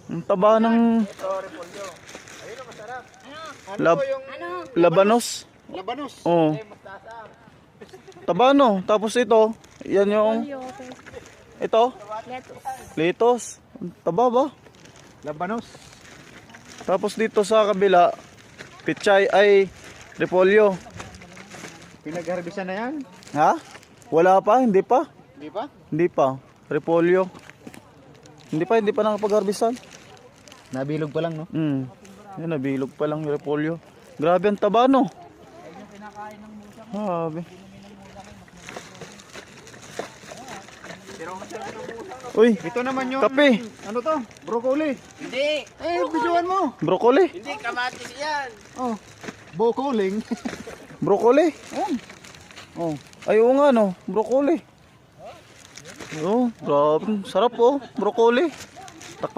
Ang taba ng Ito, repolyo. Ayun ang masarap. Ano Lab- po yung labanos. labanos? Oo. Eh, mustasa. Taba no. Tapos ito, yan yung ito, litos. Ang taba ba? Labanos. Tapos dito sa kabila, pichay ay repolyo. Pinagharbisan na yan? Ha? Wala pa, hindi pa. Di ba? Hindi pa. Repolyo. Hindi pa nakapag-harvestan. Nabilog pa lang, no? Yan, nabilog pa lang yung repolyo. Grabe ang taba, no? Grabe. Uy, Ito naman yung kape. ano to? Broccoli. Hindi. Eh, bidyuhan mo. Broccoli. Hindi, kamatis yan. Oh. Bokoling. Broccoli. Oh. Ay, oo nga, no? Broccoli. Oh, grabe. Sarap, oh. Broccoli. Takpan